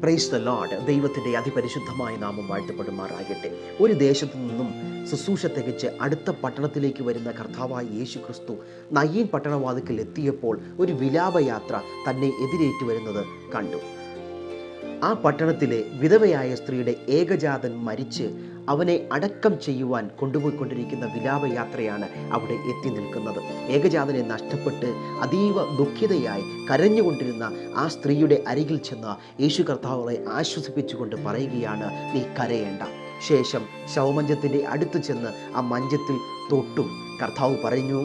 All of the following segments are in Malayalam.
Praise the Lord. ദൈവത്തിൻ്റെ അതിപരിശുദ്ധമായ നാമം വാഴ്ത്തപ്പെടുമാറാകട്ടെ. ഒരു ദേശത്തു നിന്നും ശുശ്രൂഷ തികച്ച് അടുത്ത പട്ടണത്തിലേക്ക് വരുന്ന കർത്താവായ യേശു ക്രിസ്തു നയീൻ പട്ടണവാതിക്കൽ എത്തിയപ്പോൾ ഒരു വിലാപയാത്ര തന്നെ എതിരേറ്റു വരുന്നത് കണ്ടു. ആ പട്ടണത്തിലെ വിധവയായ സ്ത്രീയുടെ ഏകജാതൻ മരിച്ച് അവനെ അടക്കം ചെയ്യുവാൻ കൊണ്ടുപോയിക്കൊണ്ടിരിക്കുന്ന വിലാപയാത്രയാണ് അവിടെ എത്തി നിൽക്കുന്നത്. ഏകജാതനെ നഷ്ടപ്പെട്ട് അതീവ ദുഃഖിതയായി കരഞ്ഞുകൊണ്ടിരുന്ന ആ സ്ത്രീയുടെ അരികിൽ ചെന്ന് യേശു കർത്താവളെ ആശ്വസിപ്പിച്ചുകൊണ്ട് പറയുകയാണ്, നീ കരയേണ്ട. ശേഷം ശവമഞ്ചത്തിൻ്റെ അടുത്ത് ചെന്ന് ആ മഞ്ചത്തിൽ തൊട്ടു. കർത്താവ് പറഞ്ഞു,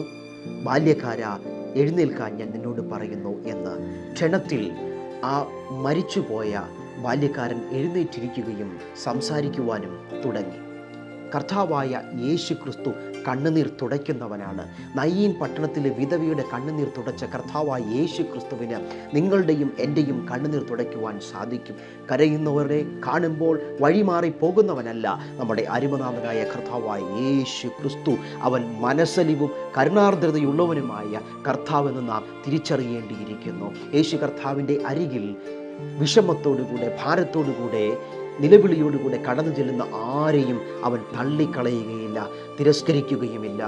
ബാല്യക്കാരാ, എഴുന്നേൽക്കാൻ ഞാൻ നിന്നോട് പറയുന്നു എന്ന്. ക്ഷണത്തിൽ ആ മരിച്ചുപോയ ബാല്യക്കാരൻ എഴുന്നേറ്റിരിക്കുകയും സംസാരിക്കുവാനും തുടങ്ങി. കർത്താവായ യേശു ക്രിസ്തു കണ്ണുനീർ തുടയ്ക്കുന്നവനാണ്. നയീൻ പട്ടണത്തിലെ വിധവയുടെ കണ്ണുനീർ തുടച്ച കർത്താവായ യേശു ക്രിസ്തുവിന് നിങ്ങളുടെയും എൻ്റെയും കണ്ണുനീർ തുടയ്ക്കുവാൻ സാധിക്കും. കരയുന്നവരെ കാണുമ്പോൾ വഴിമാറി പോകുന്നവനല്ല നമ്മുടെ അരുമനാഥനായ കർത്താവായ യേശു ക്രിസ്തു. അവൻ മനസ്സലിവും കരുണാർദ്രതയുള്ളവനുമായ കർത്താവെന്ന് നാം തിരിച്ചറിയേണ്ടിയിരിക്കുന്നു. യേശു കർത്താവിൻ്റെ അരികിൽ വിഷമത്തോടുകൂടെ, ഭാരത്തോടുകൂടെ, നിലവിളിയോടുകൂടെ കടന്നു ചെല്ലുന്ന ആരെയും അവൻ തള്ളിക്കളയുകയില്ല, തിരസ്കരിക്കുകയുമില്ല.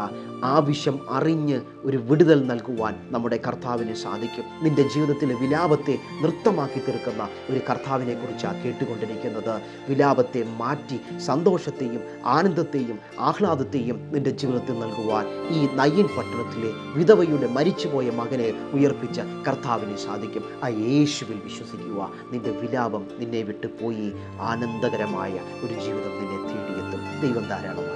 ആവശ്യം അറിഞ്ഞ് ഒരു വിടുതൽ നൽകുവാൻ നമ്മുടെ കർത്താവിന് സാധിക്കും. നിന്റെ ജീവിതത്തിലെ വിലാപത്തെ നൃത്തമാക്കി തീർക്കുന്ന ഒരു കർത്താവിനെ കുറിച്ചാണ് കേട്ടുകൊണ്ടിരിക്കുന്നത്. വിലാപത്തെ മാറ്റി സന്തോഷത്തെയും ആനന്ദത്തെയും ആഹ്ലാദത്തെയും നിന്റെ ജീവിതത്തിൽ നൽകുവാൻ ഈ നയീൻ പട്ടണത്തിലെ വിധവയുടെ മരിച്ചുപോയ മകനെ ഉയർപ്പിച്ച കർത്താവിന് സാധിക്കും. ആ യേശുവിൽ വിശ്വസിക്കുക. നിന്റെ വിലാപം നിന്നെ വിട്ടു പോയി ആനന്ദകരമായ ഒരു ജീവിതം നിന്നെ തേടിയെത്തും. ദൈവം ധാരാളമായി